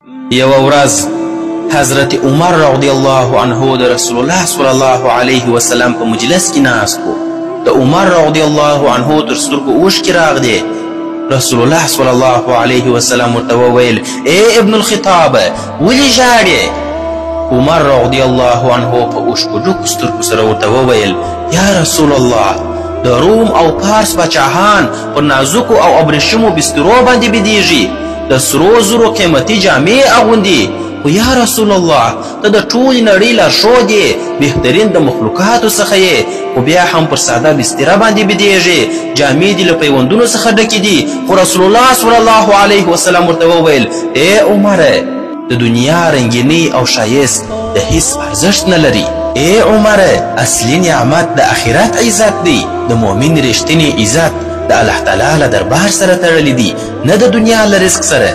یوه ورځ حضرت عمر رضی الله عنه د رسول الله صلی الله علیه وسلم په مجلس کې ناست و. د عمر رضی الله عنه تر سترګو اوښکې راغلې. رسول الله صلی الله علیه وسلم ورته وویل: ای ابن الخطاب، ولې ژاړې؟ عمر رضی الله عنه په اوښکو ډکو سترګو سره ورته وویل: یا رسول الله، د روم او پارس پاچاهان په نازکو او ابریشمو بسترو باندې بېدېږي، د سرو زرو قیمتي جامې اغوندي. خو یا رسول الله، ته د ټولې نړۍ لارښود یې، بهترین د مخلوقاتو څخه یې، خو بیا هم پر ساده بستره باندې بېدېږي، جامې دې له پیوندونو څخه ډکې دي. خو رسول الله صلی الله علیه وسلم ورته وویل: ای عمره، د دنیا رنګینۍ او ښایست د هیڅ ارزښت نه لري. ای عمره، اصلي نعمت د آخرت عزت دی. د مؤمن رښتینی عزت د الله تعالی له دربار سره تړلی دی، نه د دنیا له رزق سره.